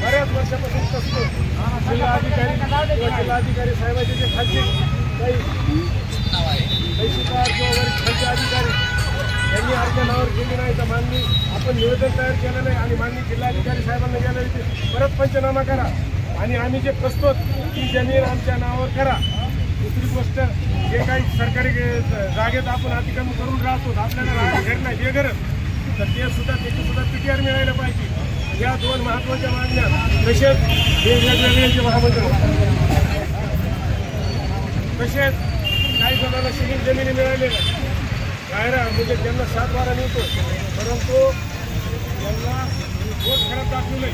बऱ्याच वर्षापासून कसतो जिल्हाधिकारी साहेबांचे जे खालचे काही शिकार किंवा खालचे अधिकारी यांनी आमच्या नावावर केली नाही तर माननी आपण निवेदन तयार केलं नाही आणि माननीय जिल्हाधिकारी साहेबांना गेलं ते परत पंचनामा करा आणि आम्ही जे कसतो ती जमीन आमच्या नावावर करा। दुसरी गोष्ट जे काही सरकारी जागेत आपण अतिक्रमण करून राहतो आपल्याला घर नाही जे घर तर ते सुद्धा त्याची सुद्धा पीटीआर मिळायला पाहिजे। या दोन महत्त्वाच्या मागण्या तसेच वेगवेगळे जे महामंडळ तसेच काही जणांना शिल्लक जमिनी मिळालेल्या गायरा म्हणजे त्यांना 7-12 मिळतो परंतु त्यांना रोज खराब दाखवले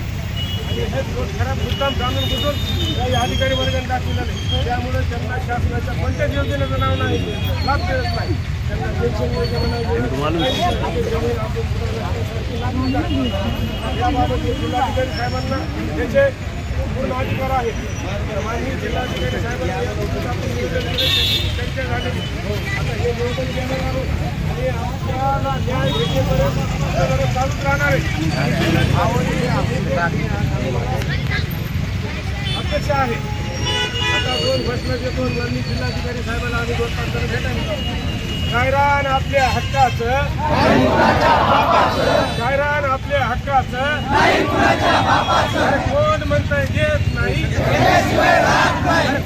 आणि हे रोज खराब मुद्दाम जाणून बुजून काही अधिकारी वर्गाने दाखवलं नाही त्यामुळे त्यांना शासनाच्या कोणत्याच योजनेचं नाव नाही लाभ मिळत नाही त्यांना पेन्शन याबाबत जिल्हाधिकारी साहेबांना त्याचे पूर्ण अधिकार आहे तर माननीय जिल्हाधिकारी साहेबांना त्यांच्या झालेली आता हे नियोजन केलं आहोत आणि आपल्याला न्याय भेटेपर्यंत चालूच राहणार आहे अपेक्षा आहे। आता 2 बसण्याचे 2 माननीय जिल्हाधिकारी साहेबांना आम्ही 2 तास भेटायला गायरान आपल्या हक्काचं गायरान आपल्या हक्काचं कोण म्हणताय देत नाही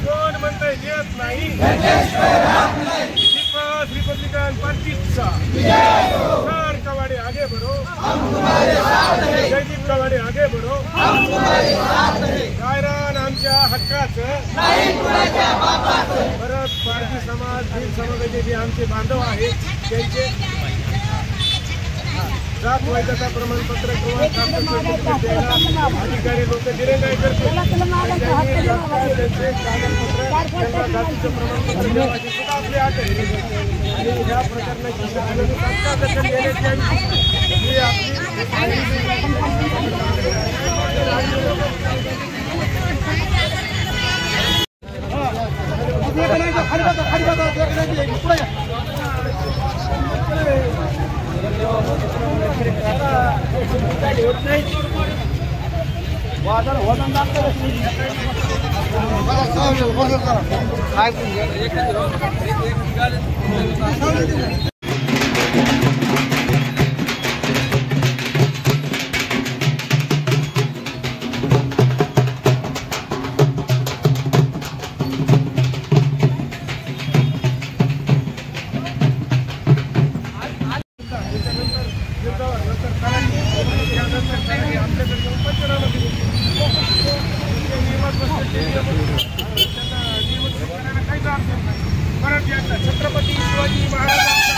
कोण म्हणताय देत नाही रिपब्लिकन पार्टीचा सर कवाड़े आगे बढ़ो जयदीप कवाड़े आगे बढ़ो गायरान आमच्या हक्काचं परत पारधी समाज भील समाजाचे जे आमचे बांधव आहेत त्यांचे जात वैधता प्रमाणपत्र किंवा अधिकारी लोक दिले नाही करते त्यांना जातीचं प्रमाणपत्र देण्याची सुद्धा आपली अट आहे आणि ह्या प्रकरणाची तात्काळ दखल घेण्याची ही आपली छत्रपती शिवाजी महाराजांचा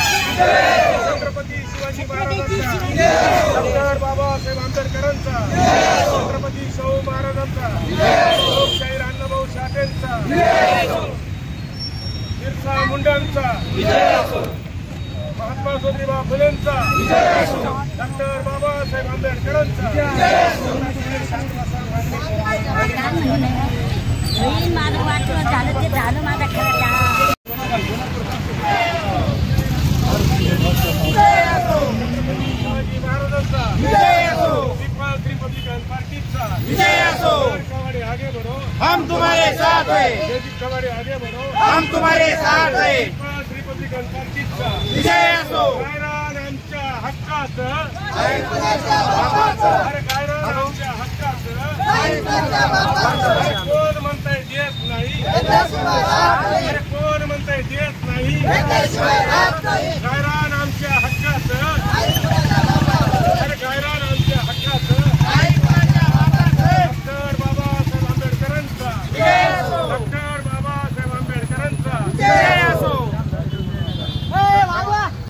डॉक्टर बाबासाहेब आंबेडकरांचा छत्रपती शाहू महाराजांचा लोकशाहीर अण्णाभाऊ साठेंचा बिरसा मुंडांचा महात्मा ज्योतिबा फुलेंचा डॉक्टर बाबासाहेब आंबेडकरांचा शिवाजी महाराजांचा रिपब्लिकन पार्टीचा कवाड़े आगे बढ़ो हम तुम्हारे साथ हैं जयदीप कवाड़े आगे बढ़ो हम तुम्हारे साथ हैं रिपब्लिकन पार्टीचा विजय असो गायरान आमच्या हक्काचं कोण म्हणताय देत नाही कोण म्हणताय देत नाही